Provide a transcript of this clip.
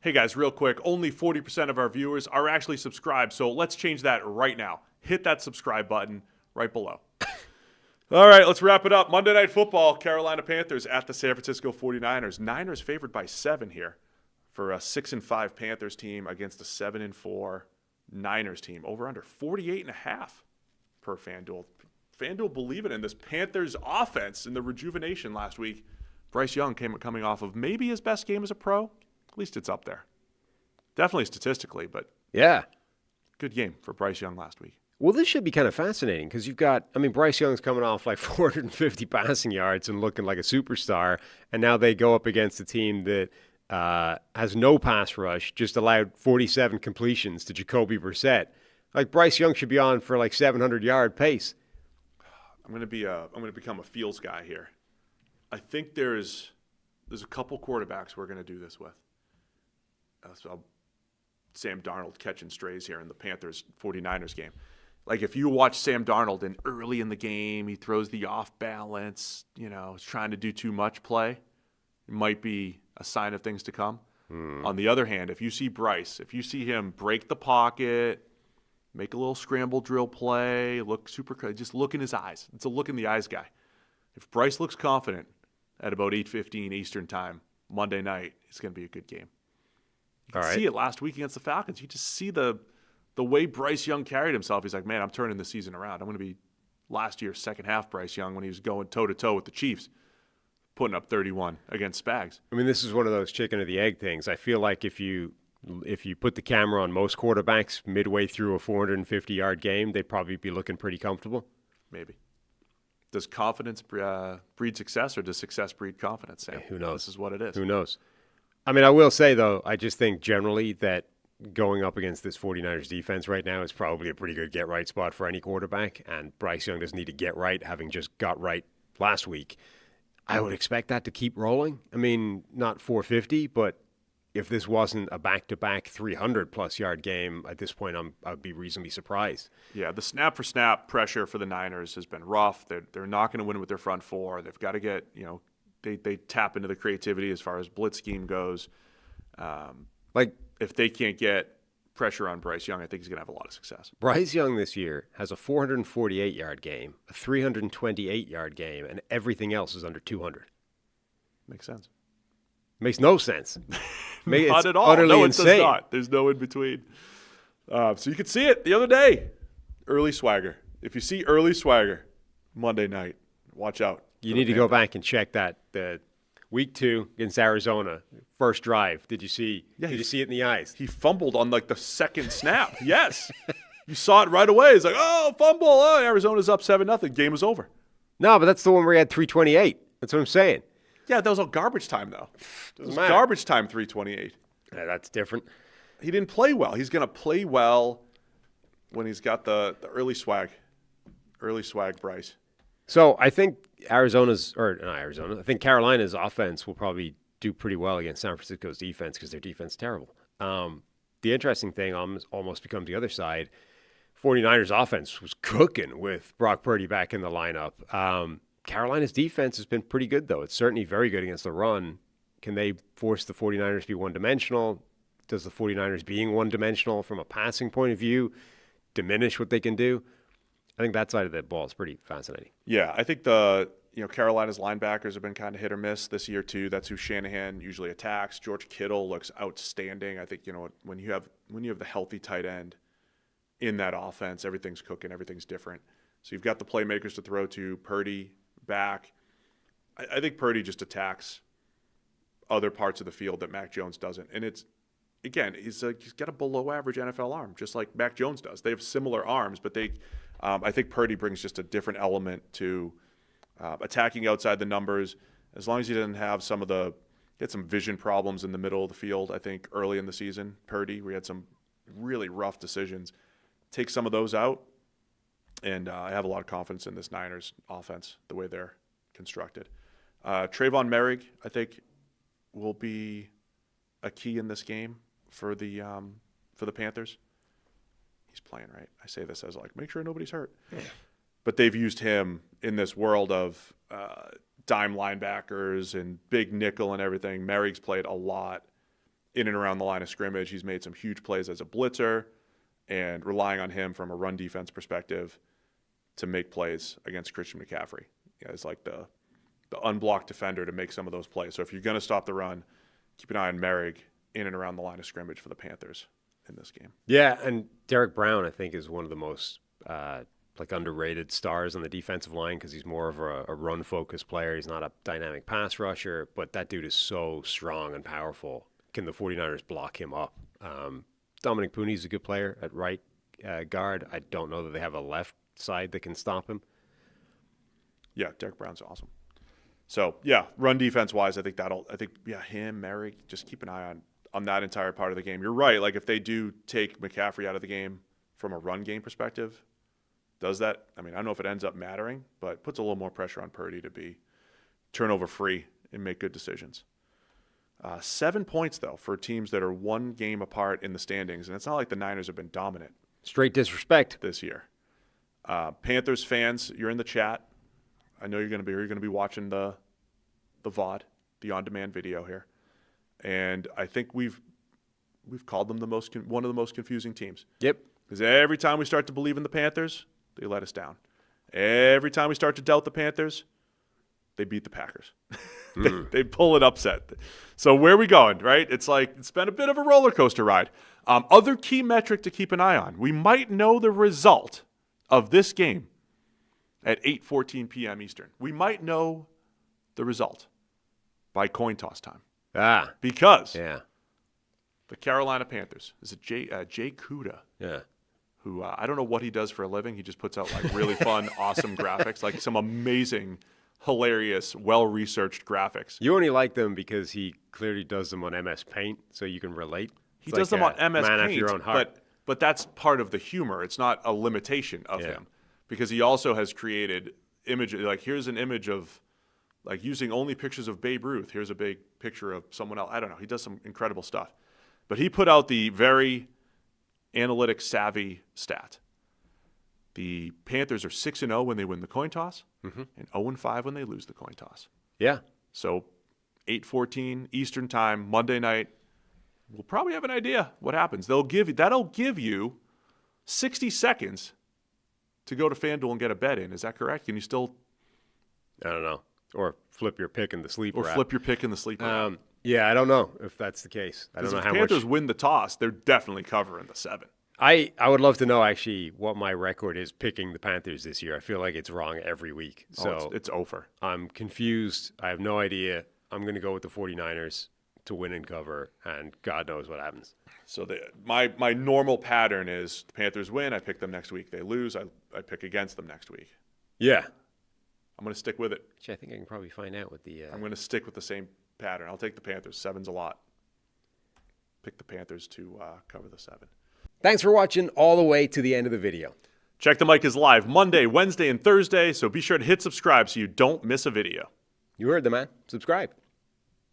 Hey guys, real quick, only 40% of our viewers are actually subscribed, so let's change that right now. Hit that subscribe button right below. All right, let's wrap it up. Monday Night Football, Carolina Panthers at the San Francisco 49ers. Niners favored by 7 here for a 6-5 Panthers team against a 7-4 Niners team. Over under 48.5 per FanDuel. FanDuel believing in this Panthers offense in the rejuvenation last week. Bryce Young coming off of maybe his best game as a pro. At least it's up there. Definitely statistically, but yeah, good game for Bryce Young last week. Well, this should be kind of fascinating because you've got, Bryce Young's coming off like 450 passing yards and looking like a superstar, and now they go up against a team that has no pass rush, just allowed 47 completions to Jacoby Brissett. Like Bryce Young should be on for like 700-yard pace. I'm going to become a feels guy here. I think there's a couple quarterbacks we're going to do this with. Sam Darnold catching strays here in the Panthers 49ers game. Like if you watch Sam Darnold and early in the game, he throws the off balance, he's trying to do too much play. It might be a sign of things to come. On the other hand, if you see Bryce, if you see him break the pocket, make a little scramble drill play, look super, just look in his eyes. It's a look in the eyes guy. If Bryce looks confident at about 8:15 Eastern time, Monday night, it's going to be a good game. You can see it last week against the Falcons. You just see the way Bryce Young carried himself. He's like, man, I'm turning the season around. I'm going to be last year's second half Bryce Young when he was going toe-to-toe with the Chiefs, putting up 31 against Spags. This is one of those chicken or the egg things. I feel like if you put the camera on most quarterbacks midway through a 450-yard game, they'd probably be looking pretty comfortable. Maybe. Does confidence breed success, or does success breed confidence, Sam? Who knows? This is what it is. Who knows? I will say, though, I just think generally that going up against this 49ers defense right now is probably a pretty good get-right spot for any quarterback, and Bryce Young doesn't need to get right, having just got right last week. I would expect that to keep rolling. Not 450, but if this wasn't a back-to-back 300-plus yard game, at this point I'd be reasonably surprised. Yeah, the snap-for-snap pressure for the Niners has been rough. They're not going to win with their front four. They've got to get, they tap into the creativity as far as blitz scheme goes. If they can't get pressure on Bryce Young, I think he's going to have a lot of success. Bryce Young this year has a 448-yard game, a 328-yard game, and everything else is under 200. Makes sense. Makes no sense. Not at all. No, it does not. There's no in between. So you could see it the other day. Early swagger. If you see early swagger Monday night, watch out. You need to go back and check that. The week 2 against Arizona, first drive. Did you see? Yeah, did you see it in the eyes? He fumbled on the second snap. Yes. You saw it right away. It's like, oh, fumble. Oh, Arizona's up 7-0. Game is over. No, but that's the one where he had 328. That's what I'm saying. Yeah, that was all garbage time, though. It was matter. Garbage time 328. Yeah, that's different. He didn't play well. He's going to play well when he's got the early swag. Early swag, Bryce. So I think I think Carolina's offense will probably do pretty well against San Francisco's defense because their defense is terrible. The interesting thing almost becomes the other side. 49ers offense was cooking with Brock Purdy back in the lineup. Carolina's defense has been pretty good, though. It's certainly very good against the run. Can they force the 49ers to be one-dimensional? Does the 49ers being one-dimensional from a passing point of view diminish what they can do? I think that side of the ball is pretty fascinating. Yeah, I think Carolina's linebackers have been kind of hit or miss this year too. That's who Shanahan usually attacks. George Kittle looks outstanding. I think when you have the healthy tight end in that offense, everything's cooking, everything's different. So you've got the playmakers to throw to. Purdy back. I think Purdy just attacks other parts of the field that Mac Jones doesn't, and he's got a below-average NFL arm, just like Mac Jones does. They have similar arms, but I think Purdy brings just a different element to attacking outside the numbers. As long as he doesn't have he had some vision problems in the middle of the field, I think, early in the season, Purdy, we had some really rough decisions. Take some of those out, and I have a lot of confidence in this Niners offense, the way they're constructed. Trayvon Merrick, I think, will be a key in this game for the Panthers. He's playing, right? I say this as make sure nobody's hurt. Yeah. But they've used him in this world of dime linebackers and big nickel and everything. Merrick's played a lot in and around the line of scrimmage. He's made some huge plays as a blitzer, and relying on him from a run defense perspective to make plays against Christian McCaffrey. As like the unblocked defender to make some of those plays. So if you're going to stop the run, keep an eye on Merrick in and around the line of scrimmage for the Panthers in this game. Yeah, and Derek Brown, I think, is one of the most underrated stars on the defensive line because he's more of a run-focused player. He's not a dynamic pass rusher, but that dude is so strong and powerful. Can the 49ers block him up? Dominic Pooney's a good player at right guard. I don't know that they have a left side that can stop him. Yeah, Derek Brown's awesome. So, yeah, run defense-wise, I think him, Merrick, just keep an eye on that entire part of the game. You're right. Like, if they do take McCaffrey out of the game from a run game perspective, does that? I mean, I don't know if it ends up mattering, but puts a little more pressure on Purdy to be turnover-free and make good decisions. 7 points, though, for teams that are one game apart in the standings, and it's not like the Niners have been dominant. Straight disrespect this year. Panthers fans, you're in the chat. I know you're going to be watching the VOD, the on-demand video here, and I think we've called them one of the most confusing teams. Yep. Because every time we start to believe in the Panthers, they let us down. Every time we start to doubt the Panthers, they beat the Packers. They pull an upset. So where are we going, right? It's been a bit of a roller coaster ride. Other key metric to keep an eye on. We might know the result of this game at 8:14 p.m. Eastern. We might know the result by coin toss time. Because the Carolina Panthers is Jay Kuda. Yeah. Who I don't know what he does for a living. He just puts out like really fun, awesome graphics, like some amazing, hilarious, well-researched graphics. You only like them because he clearly does them on MS Paint, so you can relate. He does them on MS man Paint, after your own heart. but that's part of the humor. It's not a limitation of him, because he also has created images. Like, here's an image of, like, using only pictures of Babe Ruth. Here's a big picture of someone else. I don't know. He does some incredible stuff. But he put out the very analytic savvy stat. The Panthers are 6-0 when they win the coin toss, and 0-5 when they lose the coin toss. Yeah. So 8:14 Eastern time, Monday night, we'll probably have an idea what happens. That'll give you 60 seconds to go to FanDuel and get a bet in. Is that correct? Can you still? I don't know. Or flip your pick in the sleeper app. Flip your pick in the sleeper app. Yeah, I don't know if that's the case. I don't know if how the Panthers much. win the toss, they're definitely covering the 7. I would love to know actually what my record is picking the Panthers this year. I feel like it's wrong every week. So it's over. I'm confused. I have no idea. I'm going to go with the 49ers to win and cover, and God knows what happens. So my normal pattern is the Panthers win, I pick them next week. They lose, I pick against them next week. Yeah. I'm going to stick with it. Which I think I can probably find out with the... I'm going to stick with the same pattern. I'll take the Panthers. 7's a lot. Pick the Panthers to cover the 7. Thanks for watching all the way to the end of the video. Check the Mic is live Monday, Wednesday, and Thursday, so be sure to hit subscribe so you don't miss a video. You heard the man. Subscribe.